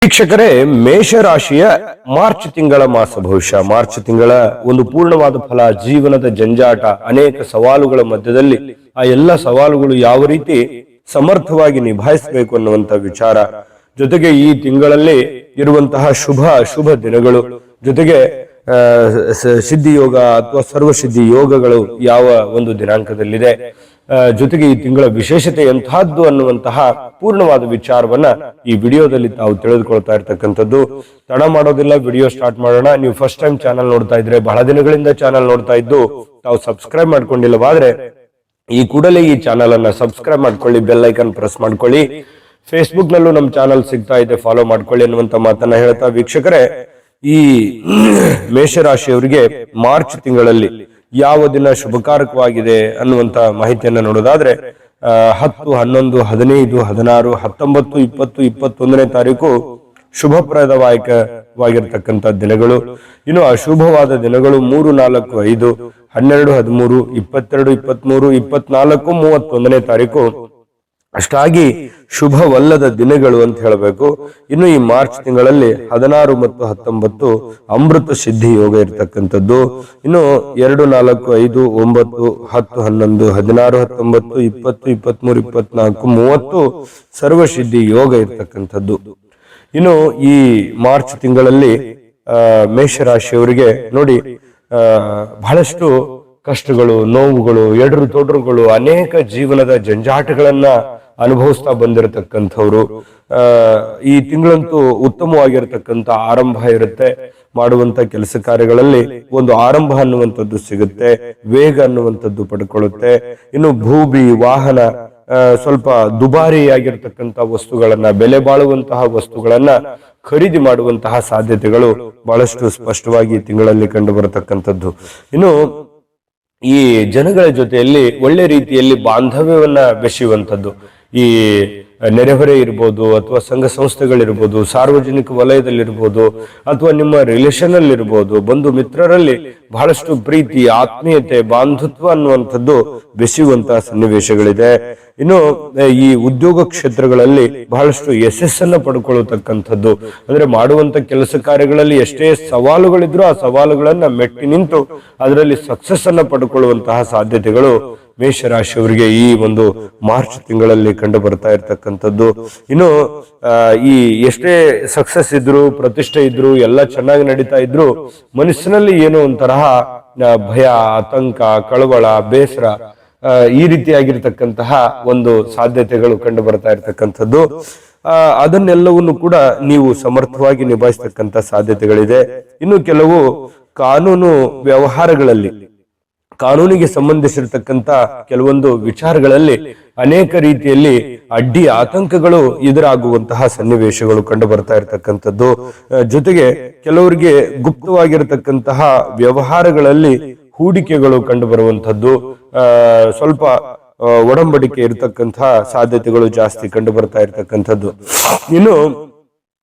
ವೀಕ್ಷಕರೇ, ಮೇಷರಾಶಿಯ ಮಾರ್ಚ್ ತಿಂಗಳ ಮಾಸ ಭವಿಷ್ಯ. ಮಾರ್ಚ್ ತಿಂಗಳ ಒಂದು ಪೂರ್ಣವಾದ ಫಲ, ಜೀವನದ ಜಂಜಾಟ, ಅನೇಕ ಸವಾಲುಗಳ ಮಧ್ಯದಲ್ಲಿ ಆ ಎಲ್ಲ ಸವಾಲುಗಳು ಯಾವ ರೀತಿ ಸಮರ್ಥವಾಗಿ ನಿಭಾಯಿಸಬೇಕು ಅನ್ನುವಂತ ವಿಚಾರ, ಜೊತೆಗೆ ಈ ತಿಂಗಳಲ್ಲಿ ಇರುವಂತಹ ಶುಭ ದಿನಗಳು, ಜೊತೆಗೆ ಸಿದ್ಧಿ ಯೋಗ ಅಥವಾ ಸರ್ವಸಿದ್ಧಿ ಯೋಗಗಳು ಯಾವ ಒಂದು ದಿನಾಂಕದಲ್ಲಿದೆ, ಜೊತೆಗೆ ಈ ತಿಂಗಳ ವಿಶೇಷತೆ ಎಂತಹದ್ದು ಅನ್ನುವಂತಹ ಪೂರ್ಣವಾದ ವಿಚಾರವನ್ನ ಈ ವಿಡಿಯೋದಲ್ಲಿ ತಾವು ತಿಳಿದುಕೊಳ್ತಾ ಇರ್ತಕ್ಕಂಥದ್ದು. ತಡ ಮಾಡೋದಿಲ್ಲ, ವಿಡಿಯೋ ಸ್ಟಾರ್ಟ್ ಮಾಡೋಣ. ನೀವು ಫಸ್ಟ್ ಟೈಮ್ ಚಾನಲ್ ನೋಡ್ತಾ ಇದ್ರೆ, ಬಹಳ ದಿನಗಳಿಂದ ಚಾನಲ್ ನೋಡ್ತಾ ಇದ್ದು ತಾವು ಸಬ್ಸ್ಕ್ರೈಬ್ ಮಾಡ್ಕೊಂಡಿಲ್ಲವಾದ್ರೆ ಈ ಕೂಡಲೇ ಈ ಚಾನಲ್ ಅನ್ನ ಸಬ್ಸ್ಕ್ರೈಬ್ ಮಾಡ್ಕೊಳ್ಳಿ, ಬೆಲ್ ಐಕನ್ ಪ್ರೆಸ್ ಮಾಡ್ಕೊಳ್ಳಿ. ಫೇಸ್ಬುಕ್ ನಲ್ಲೂ ನಮ್ಮ ಚಾನಲ್ ಸಿಗ್ತಾ ಇದೆ, ಫಾಲೋ ಮಾಡ್ಕೊಳ್ಳಿ ಅನ್ನುವಂತ ಮಾತನ್ನ ಹೇಳ್ತಾ, ವೀಕ್ಷಕರೇ, ಈ ಮೇಷರಾಶಿಯವರಿಗೆ ಮಾರ್ಚ್ ತಿಂಗಳಲ್ಲಿ ಯಾವ ದಿನ ಶುಭಕಾರಕವಾಗಿದೆ ಅನ್ನುವಂತ ಮಾಹಿತಿಯನ್ನ ನೋಡೋದಾದ್ರೆ 10, 11, 15, 16, 19, 20, 21ನೇ ತಾರೀಕು ಶುಭಪ್ರದವಾಗಿರ್ತಕ್ಕಂಥ ದಿನಗಳು. ಇನ್ನು ಅಶುಭವಾದ ದಿನಗಳು 3, 4, 5, 12, 13, 22, 23, 24, 31ನೇ ತಾರೀಕು ಅಷ್ಟಾಗಿ ಶುಭವಲ್ಲದ ದಿನಗಳು ಅಂತ ಹೇಳಬೇಕು. ಇನ್ನು ಈ ಮಾರ್ಚ್ ತಿಂಗಳಲ್ಲಿ 16 ಮತ್ತು 19 ಅಮೃತ ಸಿದ್ಧಿ ಯೋಗ ಇರ್ತಕ್ಕಂಥದ್ದು. ಇನ್ನು 2, 4, 5, 9, 10, 11, 16, 19, 20, 23, 24, 30 ಸರ್ವಸಿದ್ಧಿ ಯೋಗ ಇರ್ತಕ್ಕಂಥದ್ದು. ಇನ್ನು ಈ ಮಾರ್ಚ್ ತಿಂಗಳಲ್ಲಿ ಮೇಷರಾಶಿಯವರಿಗೆ ನೋಡಿ, ಬಹಳಷ್ಟು ಕಷ್ಟಗಳು, ನೋವುಗಳು, ಎಡರು ತೊಡರುಗಳು, ಅನೇಕ ಜೀವನದ ಜಂಜಾಟಗಳನ್ನ ಅನುಭವಿಸ್ತಾ ಬಂದಿರತಕ್ಕಂಥವ್ರು. ಈ ತಿಂಗಳಂತೂ ಉತ್ತಮವಾಗಿರ್ತಕ್ಕಂಥ ಆರಂಭ ಇರುತ್ತೆ. ಮಾಡುವಂತ ಕೆಲಸ ಕಾರ್ಯಗಳಲ್ಲಿ ಒಂದು ಆರಂಭ ಅನ್ನುವಂಥದ್ದು ಸಿಗುತ್ತೆ, ವೇಗ ಅನ್ನುವಂಥದ್ದು ಪಡ್ಕೊಳ್ಳುತ್ತೆ. ಇನ್ನು ಭೂಮಿ, ವಾಹನ, ಸ್ವಲ್ಪ ದುಬಾರಿಯಾಗಿರ್ತಕ್ಕಂಥ ವಸ್ತುಗಳನ್ನ, ಬೆಲೆ ಬಾಳುವಂತಹ ವಸ್ತುಗಳನ್ನ ಖರೀದಿ ಮಾಡುವಂತಹ ಸಾಧ್ಯತೆಗಳು ಬಹಳಷ್ಟು ಸ್ಪಷ್ಟವಾಗಿ ತಿಂಗಳಲ್ಲಿ ಕಂಡು ಬರತಕ್ಕಂಥದ್ದು. ಇನ್ನು ಈ ಜನಗಳ ಜೊತೆಯಲ್ಲಿ ಒಳ್ಳೆ ರೀತಿಯಲ್ಲಿ ಬಾಂಧವ್ಯವನ್ನ ಬೆಸೆಯುವಂಥದ್ದು, ಈ ನೆರೆಹೊರೆ ಇರ್ಬೋದು, ಅಥವಾ ಸಂಘ ಸಂಸ್ಥೆಗಳಿರ್ಬೋದು, ಸಾರ್ವಜನಿಕ ವಲಯದಲ್ಲಿರ್ಬೋದು, ಅಥವಾ ನಿಮ್ಮ ರಿಲೇಷನ್ ಅಲ್ಲಿ ಇರ್ಬೋದು, ಬಂಧು ಮಿತ್ರರಲ್ಲಿ ಬಹಳಷ್ಟು ಪ್ರೀತಿ, ಆತ್ಮೀಯತೆ, ಬಾಂಧುತ್ವ ಅನ್ನುವಂಥದ್ದು ಬೆಸೆಯುವಂತಹ ಸನ್ನಿವೇಶಗಳಿದೆ. ಇನ್ನು ಈ ಉದ್ಯೋಗ ಕ್ಷೇತ್ರಗಳಲ್ಲಿ ಬಹಳಷ್ಟು ಯಶಸ್ಸನ್ನ ಪಡ್ಕೊಳ್ಳತಕ್ಕಂಥದ್ದು, ಅಂದ್ರೆ ಮಾಡುವಂತ ಕೆಲಸ ಕಾರ್ಯಗಳಲ್ಲಿ ಎಷ್ಟೇ ಸವಾಲುಗಳಿದ್ರು ಆ ಸವಾಲುಗಳನ್ನ ಮೆಟ್ಟಿ ನಿಂತು ಅದರಲ್ಲಿ ಸಕ್ಸಸ್ ಅನ್ನ ಪಡ್ಕೊಳ್ಳುವಂತಹ ಸಾಧ್ಯತೆಗಳು ಮೇಷರಾಶಿಯವರಿಗೆ ಈ ಒಂದು ಮಾರ್ಚ್ ತಿಂಗಳಲ್ಲಿ ಕಂಡು ಬರ್ತಾ ಇರ್ತಕ್ಕಂಥದ್ದು. ಇನ್ನು ಈ ಎಷ್ಟೇ ಸಕ್ಸಸ್ ಇದ್ರು, ಪ್ರತಿಷ್ಠೆ ಇದ್ರು, ಎಲ್ಲ ಚೆನ್ನಾಗಿ ನಡೀತಾ ಇದ್ರು, ಮನಸ್ಸಿನಲ್ಲಿ ಏನೋ ಒಂಥರಹ ಭಯ, ಆತಂಕ, ಕಳವಳ, ಬೇಸರ, ಈ ರೀತಿಯಾಗಿರ್ತಕ್ಕಂತಹ ಒಂದು ಸಾಧ್ಯತೆಗಳು ಕಂಡು ಬರ್ತಾ ಇರ್ತಕ್ಕಂಥದ್ದು. ಅದನ್ನೆಲ್ಲವನ್ನು ಕೂಡ ನೀವು ಸಮರ್ಥವಾಗಿ ನಿಭಾಯಿಸ್ತಕ್ಕಂಥ ಸಾಧ್ಯತೆಗಳಿದೆ. ಇನ್ನು ಕೆಲವು ಕಾನೂನು ವ್ಯವಹಾರಗಳಲ್ಲಿ, ಕಾನೂನಿಗೆ ಸಂಬಂಧಿಸಿರ್ತಕ್ಕಂಥ ಕೆಲವೊಂದು ವಿಚಾರಗಳಲ್ಲಿ ಅನೇಕ ರೀತಿಯಲ್ಲಿ ಅಡ್ಡಿ ಆತಂಕಗಳು ಎದುರಾಗುವಂತಹ ಸನ್ನಿವೇಶಗಳು ಕಂಡು ಬರ್ತಾ ಇರತಕ್ಕಂಥದ್ದು. ಜೊತೆಗೆ ಕೆಲವರಿಗೆ ಗುಪ್ತವಾಗಿರತಕ್ಕಂತಹ ವ್ಯವಹಾರಗಳಲ್ಲಿ ಹೂಡಿಕೆಗಳು ಕಂಡು ಬರುವಂತದ್ದು, ಸ್ವಲ್ಪ ಒಡಂಬಡಿಕೆ ಇರತಕ್ಕಂತಹ ಸಾಧ್ಯತೆಗಳು ಜಾಸ್ತಿ ಕಂಡು ಬರ್ತಾ ಇರತಕ್ಕಂಥದ್ದು. ಇನ್ನು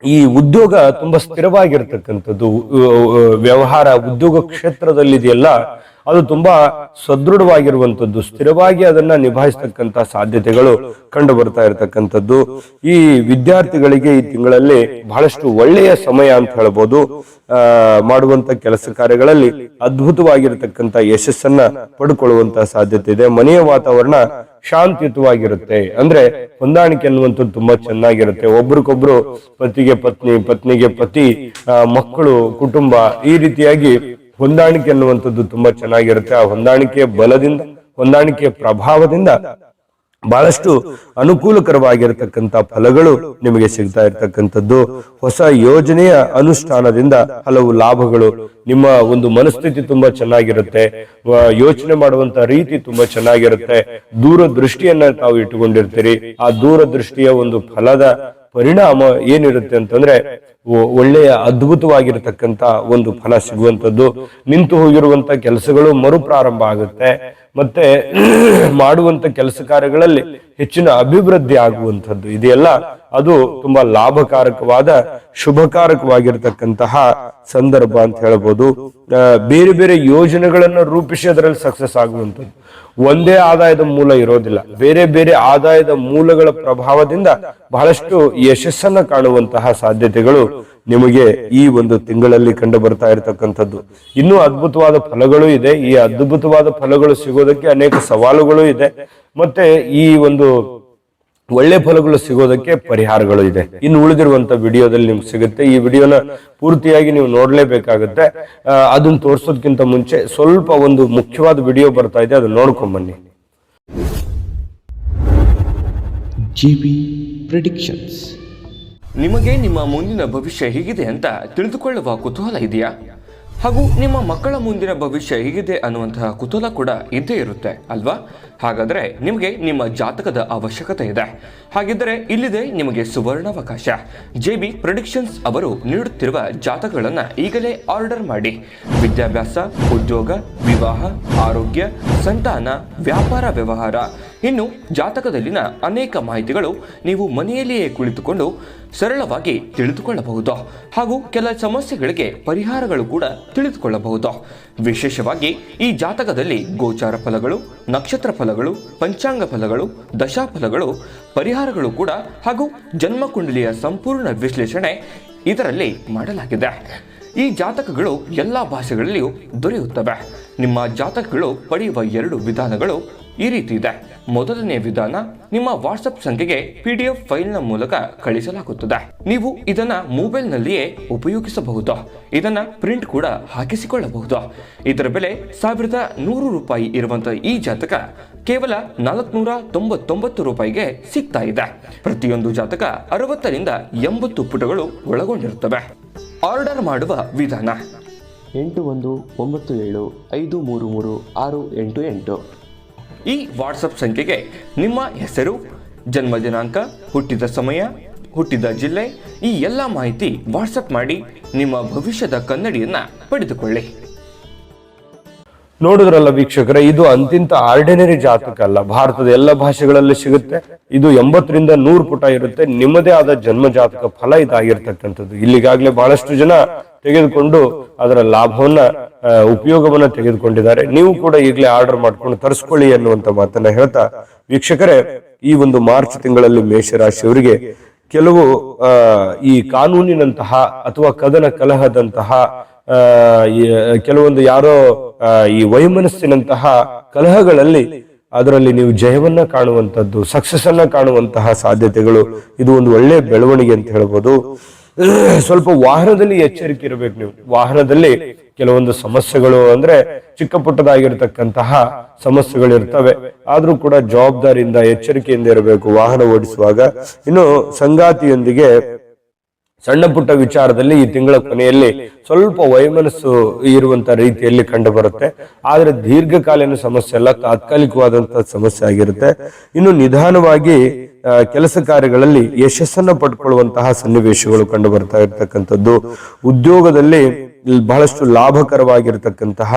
ಈ ಉದ್ಯೋಗ ತುಂಬಾ ಸ್ಥಿರವಾಗಿರ್ತಕ್ಕಂಥದ್ದು, ವ್ಯವಹಾರ, ಉದ್ಯೋಗ ಕ್ಷೇತ್ರದಲ್ಲಿದೆಯಲ್ಲ ಅದು ತುಂಬಾ ಸದೃಢವಾಗಿರುವಂತದ್ದು, ಸ್ಥಿರವಾಗಿ ಅದನ್ನ ನಿಭಾಯಿಸ್ತಕ್ಕಂಥ ಸಾಧ್ಯತೆಗಳು ಕಂಡು ಬರ್ತಾ ಇರತಕ್ಕಂಥದ್ದು. ಈ ವಿದ್ಯಾರ್ಥಿಗಳಿಗೆ ಈ ತಿಂಗಳಲ್ಲಿ ಬಹಳಷ್ಟು ಒಳ್ಳೆಯ ಸಮಯ ಅಂತ ಹೇಳ್ಬೋದು. ಮಾಡುವಂತ ಕೆಲಸ ಕಾರ್ಯಗಳಲ್ಲಿ ಅದ್ಭುತವಾಗಿರತಕ್ಕಂಥ ಯಶಸ್ಸನ್ನ ಪಡ್ಕೊಳ್ಳುವಂತ ಸಾಧ್ಯತೆ ಇದೆ. ಮನೆಯ ವಾತಾವರಣ ಶಾಂತಿಯುತವಾಗಿರುತ್ತೆ, ಅಂದ್ರೆ ಹೊಂದಾಣಿಕೆ ಅನ್ನುವಂಥದ್ದು ತುಂಬಾ ಚೆನ್ನಾಗಿರುತ್ತೆ. ಒಬ್ರಿಗೊಬ್ರು, ಪತಿಗೆ ಪತ್ನಿ, ಪತ್ನಿಗೆ ಪತಿ, ಮಕ್ಕಳು, ಕುಟುಂಬ, ಈ ರೀತಿಯಾಗಿ ಹೊಂದಾಣಿಕೆ ಅನ್ನುವಂಥದ್ದು ತುಂಬಾ ಚೆನ್ನಾಗಿರುತ್ತೆ. ಆ ಹೊಂದಾಣಿಕೆಯ ಬಲದಿಂದ, ಹೊಂದಾಣಿಕೆಯ ಪ್ರಭಾವದಿಂದ ಬಹಳಷ್ಟು ಅನುಕೂಲಕರವಾಗಿರತಕ್ಕಂಥ ಫಲಗಳು ನಿಮಗೆ ಸಿಗ್ತಾ ಇರ್ತಕ್ಕಂಥದ್ದು. ಹೊಸ ಯೋಜನೆಯ ಅನುಷ್ಠಾನದಿಂದ ಹಲವು ಲಾಭಗಳು, ನಿಮ್ಮ ಒಂದು ಮನಸ್ಥಿತಿ ತುಂಬಾ ಚೆನ್ನಾಗಿರುತ್ತೆ, ಯೋಚನೆ ಮಾಡುವಂತ ರೀತಿ ತುಂಬಾ ಚೆನ್ನಾಗಿರುತ್ತೆ, ದೂರದೃಷ್ಟಿಯನ್ನ ತಾವು ಇಟ್ಟುಕೊಂಡಿರ್ತೀರಿ. ಆ ದೂರದೃಷ್ಟಿಯ ಒಂದು ಫಲದ ಪರಿಣಾಮ ಏನಿರುತ್ತೆ ಅಂತಂದ್ರೆ ಒಳ್ಳೆಯ ಅದ್ಭುತವಾಗಿರತಕ್ಕಂತ ಒಂದು ಫಲ ಸಿಗುವಂತದ್ದು. ನಿಂತು ಹೋಗಿರುವಂತ ಕೆಲಸಗಳು ಮರುಪ್ರಾರಂಭ ಆಗುತ್ತೆ, ಮತ್ತೆ ಮಾಡುವಂತ ಕೆಲಸ ಕಾರ್ಯಗಳಲ್ಲಿ ಹೆಚ್ಚಿನ ಅಭಿವೃದ್ಧಿ ಆಗುವಂಥದ್ದು ಇದೆಯಲ್ಲ, ಅದು ತುಂಬಾ ಲಾಭಕಾರಕವಾದ, ಶುಭಕಾರಕವಾಗಿರ್ತಕ್ಕಂತಹ ಸಂದರ್ಭ ಅಂತ ಹೇಳ್ಬೋದು. ಬೇರೆ ಬೇರೆ ಯೋಜನೆಗಳನ್ನು ರೂಪಿಸಿ ಅದರಲ್ಲಿ ಸಕ್ಸಸ್ ಆಗುವಂಥದ್ದು. ಒಂದೇ ಆದಾಯದ ಮೂಲ ಇರೋದಿಲ್ಲ. ಬೇರೆ ಬೇರೆ ಆದಾಯದ ಮೂಲಗಳ ಪ್ರಭಾವದಿಂದ ಬಹಳಷ್ಟು ಯಶಸ್ಸನ್ನ ಕಾಣುವಂತಹ ಸಾಧ್ಯತೆಗಳು ನಿಮಗೆ ಈ ಒಂದು ತಿಂಗಳಲ್ಲಿ ಕಂಡು ಬರ್ತಾ ಇರತಕ್ಕಂಥದ್ದು. ಇನ್ನೂ ಅದ್ಭುತವಾದ ಫಲಗಳು ಇದೆ. ಈ ಅದ್ಭುತವಾದ ಫಲಗಳು ಸಿಗೋದಕ್ಕೆ ಅನೇಕ ಸವಾಲುಗಳು ಇದೆ. ಮತ್ತೆ ಈ ಒಂದು ಒಳ್ಳೆ ಫಲಗಳು ಸಿಗೋದಕ್ಕೆ ಪರಿಹಾರಗಳು ಇದೆ. ಇನ್ನು ಉಳಿದಿರುವಂತ ವಿಡಿಯೋದಲ್ಲಿ ನಿಮ್ಗೆ ಸಿಗುತ್ತೆ. ಈ ವಿಡಿಯೋನ ಪೂರ್ತಿಯಾಗಿ ನೀವು ನೋಡ್ಲೇಬೇಕಾಗುತ್ತೆ. ಅದನ್ನ ತೋರ್ಸೋದಕ್ಕಿಂತ ಮುಂಚೆ ಸ್ವಲ್ಪ ಒಂದು ಮುಖ್ಯವಾದ ವಿಡಿಯೋ ಬರ್ತಾ ಇದೆ, ಅದನ್ನ ನೋಡ್ಕೊಂಡ್ ಬನ್ನಿ. GB predictions. ನಿಮಗೆ ನಿಮ್ಮ ಮುಂದಿನ ಭವಿಷ್ಯ ಹೇಗಿದೆ ಅಂತ ತಿಳಿದುಕೊಳ್ಳುವ ಕುತೂಹಲ ಇದೆಯಾ? ಹಾಗೂ ನಿಮ್ಮ ಮಕ್ಕಳ ಮುಂದಿನ ಭವಿಷ್ಯ ಹೇಗಿದೆ ಅನ್ನುವಂತಹ ಕುತೂಹಲ ಕೂಡ ಇದ್ದೇ ಇರುತ್ತೆ ಅಲ್ವಾ? ಹಾಗಾದರೆ ನಿಮಗೆ ನಿಮ್ಮ ಜಾತಕದ ಅವಶ್ಯಕತೆ ಇದೆ. ಹಾಗಿದ್ದರೆ ಇಲ್ಲಿದೆ ನಿಮಗೆ ಸುವರ್ಣಾವಕಾಶ. JB ಪ್ರೆಡಿಕ್ಷನ್ಸ್ ಅವರು ನೀಡುತ್ತಿರುವ ಜಾತಕಗಳನ್ನು ಈಗಲೇ ಆರ್ಡರ್ ಮಾಡಿ. ವಿದ್ಯಾಭ್ಯಾಸ, ಉದ್ಯೋಗ, ವಿವಾಹ, ಆರೋಗ್ಯ, ಸಂತಾನ, ವ್ಯಾಪಾರ ವ್ಯವಹಾರ, ಇನ್ನು ಜಾತಕದಲ್ಲಿನ ಅನೇಕ ಮಾಹಿತಿಗಳು ನೀವು ಮನೆಯಲ್ಲಿಯೇ ಕುಳಿತುಕೊಂಡು ಸರಳವಾಗಿ ತಿಳಿದುಕೊಳ್ಳಬಹುದು. ಹಾಗೂ ಕೆಲ ಸಮಸ್ಯೆಗಳಿಗೆ ಪರಿಹಾರಗಳು ಕೂಡ ತಿಳಿದುಕೊಳ್ಳಬಹುದು. ವಿಶೇಷವಾಗಿ ಈ ಜಾತಕದಲ್ಲಿ ಗೋಚಾರ ಫಲಗಳು, ನಕ್ಷತ್ರ ಫಲಗಳು, ಪಂಚಾಂಗ ಫಲಗಳು, ದಶಾಫಲಗಳು, ಪರಿಹಾರಗಳು ಕೂಡ ಹಾಗೂ ಜನ್ಮಕುಂಡಲಿಯ ಸಂಪೂರ್ಣ ವಿಶ್ಲೇಷಣೆ ಇದರಲ್ಲಿ ಮಾಡಲಾಗಿದೆ. ಈ ಜಾತಕಗಳು ಎಲ್ಲ ಭಾಷೆಗಳಲ್ಲಿಯೂ ದೊರೆಯುತ್ತವೆ. ನಿಮ್ಮ ಜಾತಕಗಳು ಪಡೆಯುವ 2 ವಿಧಾನಗಳು ಈ ರೀತಿ ಇದೆ. ಮೊದಲನೇ ವಿಧಾನ, ನಿಮ್ಮ ವಾಟ್ಸಪ್ ಸಂಖ್ಯೆಗೆ PDF ಫೈಲ್ನ ಮೂಲಕ ಕಳಿಸಲಾಗುತ್ತದೆ. ನೀವು ಇದನ್ನ ಮೊಬೈಲ್ನಲ್ಲಿಯೇ ಉಪಯೋಗಿಸಬಹುದು. ಇದನ್ನ ಪ್ರಿಂಟ್ ಕೂಡ ಹಾಕಿಸಿಕೊಳ್ಳಬಹುದು. ಇದರ ಬೆಲೆ 1100 ರೂಪಾಯಿ ಇರುವಂತಹ ಈ ಜಾತಕ ಕೇವಲ 499 ರೂಪಾಯಿಗೆ ಸಿಗ್ತಾ ಇದೆ. ಪ್ರತಿಯೊಂದು ಜಾತಕ 60 ರಿಂದ 80 ಪುಟಗಳು ಒಳಗೊಂಡಿರುತ್ತವೆ. ಆರ್ಡರ್ ಮಾಡುವ ವಿಧಾನ: 8197533688. ಈ ವಾಟ್ಸಪ್ ಸಂಖ್ಯೆಗೆ ನಿಮ್ಮ ಹೆಸರು, ಜನ್ಮ ದಿನಾಂಕ, ಹುಟ್ಟಿದ ಸಮಯ, ಹುಟ್ಟಿದ ಜಿಲ್ಲೆ, ಈ ಎಲ್ಲ ಮಾಹಿತಿ ವಾಟ್ಸಪ್ ಮಾಡಿ ನಿಮ್ಮ ಭವಿಷ್ಯದ ಕನ್ನಡಿಯನ್ನ ಪಡೆದುಕೊಳ್ಳಿ. ನೋಡಿದ್ರಲ್ಲ ವೀಕ್ಷಕರೇ, ಇದು ಅಂತಿಂತ ಆರ್ಡಿನರಿ ಜಾತಕ ಅಲ್ಲ. ಭಾರತದ ಎಲ್ಲ ಭಾಷೆಗಳಲ್ಲಿ ಸಿಗುತ್ತೆ. ಇದು 80 ರಿಂದ 100 ಪುಟ ಇರುತ್ತೆ. ನಿಮ್ಮದೇ ಆದ ಜನ್ಮ ಜಾತಕ ಫಲ ಇದಾಗಿರ್ತಕ್ಕಂಥದ್ದು. ಇಲ್ಲಿಗಾಗಲೇ ಬಹಳಷ್ಟು ಜನ ತೆಗೆದುಕೊಂಡು ಅದರ ಲಾಭವನ್ನ ಉಪಯೋಗವನ್ನ ತೆಗೆದುಕೊಂಡಿದ್ದಾರೆ. ನೀವು ಕೂಡ ಈಗಲೇ ಆರ್ಡರ್ ಮಾಡ್ಕೊಂಡು ತರಿಸ್ಕೊಳ್ಳಿ ಅನ್ನುವಂತ ಮಾತನ್ನ ಹೇಳ್ತಾ, ವೀಕ್ಷಕರೇ, ಈ ಒಂದು ಮಾರ್ಚ್ ತಿಂಗಳಲ್ಲಿ ಮೇಷರಾಶಿಯವರಿಗೆ ಕೆಲವು ಈ ಕಾನೂನಿನಂತಹ ಅಥವಾ ಕದನ ಕಲಹದಂತಹ ಕೆಲವೊಂದು ಯಾರೋ ಈ ವೈಮನಸ್ಸಿನಂತಹ ಕಲಹಗಳಲ್ಲಿ ಅದರಲ್ಲಿ ನೀವು ಜಯವನ್ನ ಕಾಣುವಂತದ್ದು, ಸಕ್ಸಸ್ ಅನ್ನ ಕಾಣುವಂತಹ ಸಾಧ್ಯತೆಗಳು, ಇದು ಒಂದು ಒಳ್ಳೆ ಬೆಳವಣಿಗೆ ಅಂತ ಹೇಳ್ಬೋದು. ಸ್ವಲ್ಪ ವಾಹನದಲ್ಲಿ ಎಚ್ಚರಿಕೆ ಇರಬೇಕು. ನೀವು ವಾಹನದಲ್ಲಿ ಕೆಲವೊಂದು ಸಮಸ್ಯೆಗಳು ಅಂದ್ರೆ ಚಿಕ್ಕ ಪುಟ್ಟದಾಗಿರ್ತಕ್ಕಂತಹ ಸಮಸ್ಯೆಗಳು ಇರ್ತವೆ. ಆದ್ರೂ ಕೂಡ ಜವಾಬ್ದಾರಿಯಿಂದ ಎಚ್ಚರಿಕೆಯಿಂದ ಇರಬೇಕು ವಾಹನ ಓಡಿಸುವಾಗ. ಇನ್ನು ಸಂಗಾತಿಯೊಂದಿಗೆ ಸಣ್ಣ ಪುಟ್ಟ ವಿಚಾರದಲ್ಲಿ ಈ ತಿಂಗಳ ಕೊನೆಯಲ್ಲಿ ಸ್ವಲ್ಪ ವೈಮನಸ್ಸು ಇರುವಂತ ರೀತಿಯಲ್ಲಿ ಕಂಡು ಬರುತ್ತೆ. ಆದ್ರೆ ದೀರ್ಘಕಾಲೀನ ಸಮಸ್ಯೆ ಅಲ್ಲ, ತಾತ್ಕಾಲಿಕವಾದಂತಹ ಸಮಸ್ಯೆ ಆಗಿರುತ್ತೆ. ಇನ್ನು ನಿಧಾನವಾಗಿ ಕೆಲಸ ಕಾರ್ಯಗಳಲ್ಲಿ ಯಶಸ್ಸನ್ನ ಪಡ್ಕೊಳ್ಳುವಂತಹ ಸನ್ನಿವೇಶಗಳು ಕಂಡು ಬರ್ತಾ ಇರ್ತಕ್ಕಂಥದ್ದು. ಉದ್ಯೋಗದಲ್ಲಿ ಬಹಳಷ್ಟು ಲಾಭಕರವಾಗಿರ್ತಕ್ಕಂತಹ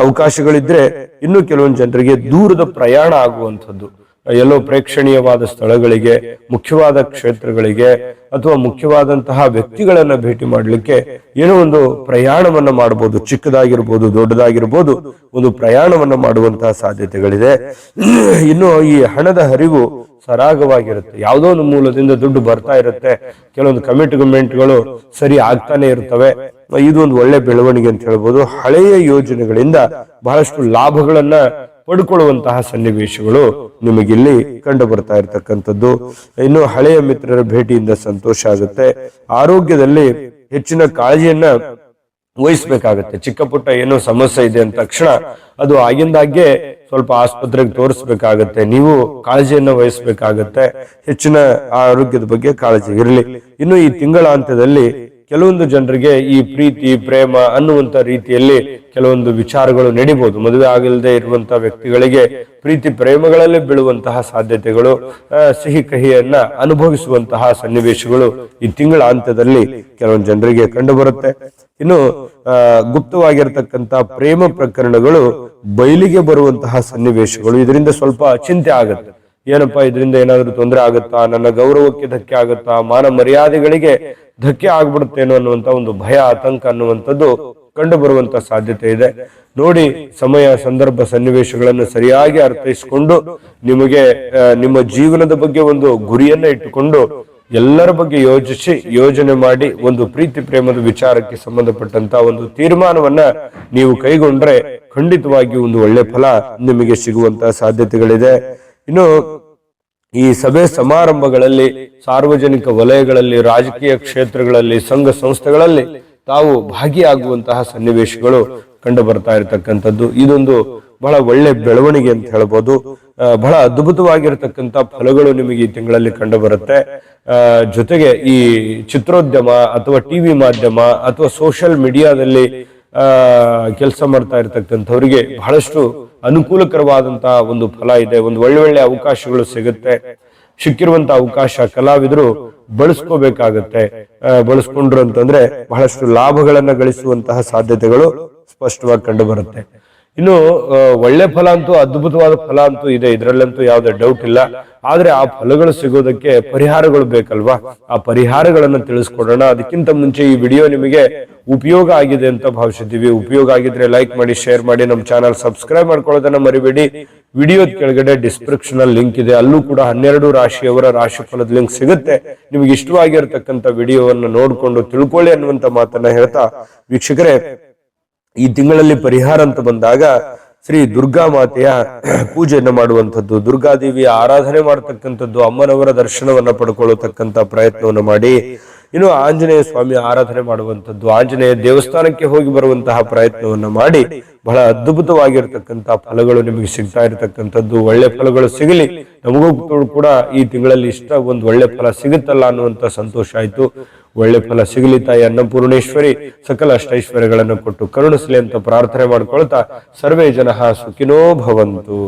ಅವಕಾಶಗಳಿದ್ರೆ, ಇನ್ನು ಕೆಲವೊಂದು ಜನರಿಗೆ ದೂರದ ಪ್ರಯಾಣ ಆಗುವಂಥದ್ದು, ಎಲ್ಲೋ ಪ್ರೇಕ್ಷಣೀಯವಾದ ಸ್ಥಳಗಳಿಗೆ, ಮುಖ್ಯವಾದ ಕ್ಷೇತ್ರಗಳಿಗೆ ಅಥವಾ ಮುಖ್ಯವಾದಂತಹ ವ್ಯಕ್ತಿಗಳನ್ನ ಭೇಟಿ ಮಾಡಲಿಕ್ಕೆ ಏನೋ ಒಂದು ಪ್ರಯಾಣವನ್ನ ಮಾಡಬಹುದು. ಚಿಕ್ಕದಾಗಿರ್ಬೋದು, ದೊಡ್ಡದಾಗಿರ್ಬೋದು, ಒಂದು ಪ್ರಯಾಣವನ್ನ ಮಾಡುವಂತಹ ಸಾಧ್ಯತೆಗಳಿದೆ. ಇನ್ನು ಈ ಹಣದ ಹರಿವು ಸರಾಗವಾಗಿರುತ್ತೆ. ಯಾವುದೋ ಒಂದು ಮೂಲದಿಂದ ದುಡ್ಡು ಬರ್ತಾ ಇರುತ್ತೆ. ಕೆಲವೊಂದು ಕಮಿಟ್ಮೆಂಟ್ಗಳು ಸರಿ ಆಗ್ತಾನೆ ಇರ್ತವೆ. ಇದು ಒಂದು ಒಳ್ಳೆ ಬೆಳವಣಿಗೆ ಅಂತ ಹೇಳ್ಬೋದು. ಹಳೆಯ ಯೋಜನೆಗಳಿಂದ ಬಹಳಷ್ಟು ಲಾಭಗಳನ್ನ ಪಡ್ಕೊಳ್ಳುವಂತಹ ಸನ್ನಿವೇಶಗಳು ನಿಮಗಿಲ್ಲಿ ಕಂಡು ಬರ್ತಾ ಇರ್ತಕ್ಕಂಥದ್ದು. ಇನ್ನು ಹಳೆಯ ಮಿತ್ರರ ಭೇಟಿಯಿಂದ ಸಂತೋಷ ಆಗುತ್ತೆ. ಆರೋಗ್ಯದಲ್ಲಿ ಹೆಚ್ಚಿನ ಕಾಳಜಿಯನ್ನ ವಹಿಸ್ಬೇಕಾಗತ್ತೆ. ಚಿಕ್ಕ ಪುಟ್ಟ ಏನೋ ಸಮಸ್ಯೆ ಇದೆ ಅಂದ ತಕ್ಷಣ ಅದು ಆಗಿಂದಾಗ್ಗೆ ಸ್ವಲ್ಪ ಆಸ್ಪತ್ರೆಗೆ ತೋರಿಸ್ಬೇಕಾಗತ್ತೆ. ನೀವು ಕಾಳಜಿಯನ್ನ ವಹಿಸ್ಬೇಕಾಗತ್ತೆ. ಹೆಚ್ಚಿನ ಆರೋಗ್ಯದ ಬಗ್ಗೆ ಕಾಳಜಿ ಇರಲಿ. ಇನ್ನು ಈ ತಿಂಗಳ ಅಂತ್ಯದಲ್ಲಿ ಕೆಲವೊಂದು ಜನರಿಗೆ ಈ ಪ್ರೀತಿ ಪ್ರೇಮ ಅನ್ನುವಂತ ರೀತಿಯಲ್ಲಿ ಕೆಲವೊಂದು ವಿಚಾರಗಳು ನಡಿಬಹುದು. ಮದುವೆ ಆಗಿಲ್ಲದೆ ಇರುವಂತಹ ವ್ಯಕ್ತಿಗಳಿಗೆ ಪ್ರೀತಿ ಪ್ರೇಮಗಳಲ್ಲಿ ಬೀಳುವಂತಹ ಸಾಧ್ಯತೆಗಳು, ಸಿಹಿ ಕಹಿಯನ್ನ ಅನುಭವಿಸುವಂತಹ ಸನ್ನಿವೇಶಗಳು ಈ ತಿಂಗಳ ಅಂತ್ಯದಲ್ಲಿ ಕೆಲವೊಂದು ಜನರಿಗೆ ಕಂಡು ಬರುತ್ತೆ. ಇನ್ನು ಗುಪ್ತವಾಗಿರ್ತಕ್ಕಂತಹ ಪ್ರೇಮ ಪ್ರಕರಣಗಳು ಬಯಲಿಗೆ ಬರುವಂತಹ ಸನ್ನಿವೇಶಗಳು, ಇದರಿಂದ ಸ್ವಲ್ಪ ಚಿಂತೆ ಆಗುತ್ತೆ. ಏನಪ್ಪಾ ಇದರಿಂದ ಏನಾದ್ರೂ ತೊಂದರೆ ಆಗುತ್ತಾ, ನನ್ನ ಗೌರವಕ್ಕೆ ಧಕ್ಕೆ ಆಗುತ್ತಾ, ಮಾನ ಮರ್ಯಾದೆಗಳಿಗೆ ಧಕ್ಕೆ ಆಗ್ಬಿಡುತ್ತೇನೋ ಅನ್ನುವಂತ ಒಂದು ಭಯ, ಆತಂಕ ಅನ್ನುವಂಥದ್ದು ಕಂಡು ಬರುವಂತ ಸಾಧ್ಯತೆ ಇದೆ. ನೋಡಿ, ಸಮಯ, ಸಂದರ್ಭ, ಸನ್ನಿವೇಶಗಳನ್ನು ಸರಿಯಾಗಿ ಅರ್ಥೈಸಿಕೊಂಡು ನಿಮಗೆ ನಿಮ್ಮ ಜೀವನದ ಬಗ್ಗೆ ಒಂದು ಗುರಿಯನ್ನ ಇಟ್ಟುಕೊಂಡು ಎಲ್ಲರ ಬಗ್ಗೆ ಯೋಜನೆ ಮಾಡಿ ಒಂದು ಪ್ರೀತಿ ಪ್ರೇಮದ ವಿಚಾರಕ್ಕೆ ಸಂಬಂಧಪಟ್ಟಂತ ಒಂದು ತೀರ್ಮಾನವನ್ನ ನೀವು ಕೈಗೊಂಡ್ರೆ ಖಂಡಿತವಾಗಿ ಒಂದು ಒಳ್ಳೆ ಫಲ ನಿಮಗೆ ಸಿಗುವಂತ ಸಾಧ್ಯತೆಗಳಿದೆ. ಇನ್ನು ಈ ಸಭೆ ಸಮಾರಂಭಗಳಲ್ಲಿ, ಸಾರ್ವಜನಿಕ ವಲಯಗಳಲ್ಲಿ, ರಾಜಕೀಯ ಕ್ಷೇತ್ರಗಳಲ್ಲಿ, ಸಂಘ ಸಂಸ್ಥೆಗಳಲ್ಲಿ ತಾವು ಭಾಗಿಯಾಗುವಂತಹ ಸನ್ನಿವೇಶಗಳು ಕಂಡು ಬರ್ತಾ ಇರತಕ್ಕಂಥದ್ದು ಇದೊಂದು ಬಹಳ ಒಳ್ಳೆ ಬೆಳವಣಿಗೆ ಅಂತ ಹೇಳ್ಬೋದು. ಬಹಳ ಅದ್ಭುತವಾಗಿರ್ತಕ್ಕಂಥ ಫಲಗಳು ನಿಮಗೆ ಈ ತಿಂಗಳಲ್ಲಿ ಕಂಡು ಬರುತ್ತೆ. ಜೊತೆಗೆ ಈ ಚಿತ್ರೋದ್ಯಮ ಅಥವಾ ಟಿವಿ ಮಾಧ್ಯಮ ಅಥವಾ ಸೋಷಿಯಲ್ ಮೀಡಿಯಾದಲ್ಲಿ ಕೆಲಸ ಮಾಡ್ತಾ ಇರತಕ್ಕಂಥವ್ರಿಗೆ ಬಹಳಷ್ಟು ಅನುಕೂಲಕರವಾದಂತಹ ಒಂದು ಫಲ ಇದೆ. ಒಂದು ಒಳ್ಳೆ ಅವಕಾಶಗಳು ಸಿಗುತ್ತೆ. ಸಿಕ್ಕಿರುವಂತ ಅವಕಾಶ ಕಲಾವಿದರು ಬಳಸ್ಕೋಬೇಕಾಗತ್ತೆ. ಬಳಸ್ಕೊಂಡ್ರು ಅಂತಂದ್ರೆ ಬಹಳಷ್ಟು ಲಾಭಗಳನ್ನ ಗಳಿಸುವಂತಹ ಸಾಧ್ಯತೆಗಳು ಸ್ಪಷ್ಟವಾಗಿ ಕಂಡು ಬರುತ್ತೆ. ಇನ್ನು ಒಳ್ಳೆ ಫಲ ಅಂತೂ, ಅದ್ಭುತವಾದ ಫಲ ಅಂತೂ ಇದೆ, ಇದರಲ್ಲಂತೂ ಯಾವುದೇ ಡೌಟ್ ಇಲ್ಲ. ಆದ್ರೆ ಆ ಫಲಗಳು ಸಿಗೋದಕ್ಕೆ ಪರಿಹಾರಗಳು ಬೇಕಲ್ವಾ? ಆ ಪರಿಹಾರಗಳನ್ನ ತಿಳಿಸ್ಕೊಡೋಣ. ಅದಕ್ಕಿಂತ ಮುಂಚೆ ಈ ವಿಡಿಯೋ ನಿಮಗೆ ಉಪಯೋಗ ಆಗಿದೆ ಅಂತ ಭಾವಿಸಿದ್ದೀವಿ. ಉಪಯೋಗ ಆಗಿದ್ರೆ ಲೈಕ್ ಮಾಡಿ, ಶೇರ್ ಮಾಡಿ, ನಮ್ಮ ಚಾನಲ್ ಸಬ್ಸ್ಕ್ರೈಬ್ ಮಾಡ್ಕೊಳ್ಳೋದನ್ನ ಮರಿಬೇಡಿ. ವಿಡಿಯೋದ ಕೆಳಗಡೆ ಡಿಸ್ಕ್ರಿಪ್ಷನ್ ಅಲ್ಲಿ ಲಿಂಕ್ ಇದೆ, ಅಲ್ಲೂ ಕೂಡ 12 ರಾಶಿಯವರ ರಾಶಿಫಲದ ಲಿಂಕ್ ಸಿಗುತ್ತೆ. ನಿಮ್ಗೆ ಇಷ್ಟವಾಗಿರ್ತಕ್ಕಂಥ ವಿಡಿಯೋವನ್ನು ನೋಡ್ಕೊಂಡು ತಿಳ್ಕೊಳ್ಳಿ ಅನ್ನುವಂತ ಮಾತನ್ನ ಹೇಳ್ತಾ, ವೀಕ್ಷಕರೇ, ಈ ತಿಂಗಳಲ್ಲಿ ಪರಿಹಾರ ಅಂತ ಬಂದಾಗ ಶ್ರೀ ದುರ್ಗಾ ಮಾತೆಯ ಪೂಜೆಯನ್ನು ಮಾಡುವಂಥದ್ದು, ದುರ್ಗಾದೇವಿಯ ಆರಾಧನೆ ಮಾಡತಕ್ಕಂಥದ್ದು, ಅಮ್ಮನವರ ದರ್ಶನವನ್ನ ಪಡ್ಕೊಳ್ಳತಕ್ಕಂಥ ಪ್ರಯತ್ನವನ್ನು ಮಾಡಿ, ಇನ್ನು ಆಂಜನೇಯ ಸ್ವಾಮಿ ಆರಾಧನೆ ಮಾಡುವಂಥದ್ದು, ಆಂಜನೇಯ ದೇವಸ್ಥಾನಕ್ಕೆ ಹೋಗಿ ಬರುವಂತಹ ಪ್ರಯತ್ನವನ್ನ ಮಾಡಿ ಬಹಳ ಅದ್ಭುತವಾಗಿರ್ತಕ್ಕಂಥ ಫಲಗಳು ನಿಮಗೆ ಸಿಗ್ತಾ ಇರತಕ್ಕಂಥದ್ದು. ಒಳ್ಳೆ ಫಲಗಳು ಸಿಗಲಿ, ನಮಗೂ ಕೂಡ ಈ ತಿಂಗಳಲ್ಲಿ ಒಂದು ಒಳ್ಳೆ ಫಲ ಸಿಗುತ್ತಲ್ಲ ಅನ್ನುವಂತ ಸಂತೋಷ ಆಯ್ತು. ಒಳ್ಳೆ ಫಲ ಸಿಗಲಿ ತಾಯಿ ಅನ್ನಪೂರ್ಣೇಶ್ವರಿ ಸಕಲ ಅಷ್ಟೈಶ್ವರ್ಯಗಳನ್ನು ಕೊಟ್ಟು ಕರುಣಿಸಲಿ ಅಂತ ಪ್ರಾರ್ಥನೆ ಮಾಡ್ಕೊಳ್ತಾ, ಸರ್ವೇ ಜನಃ ಸುಖಿನೋ ಭವಂತು.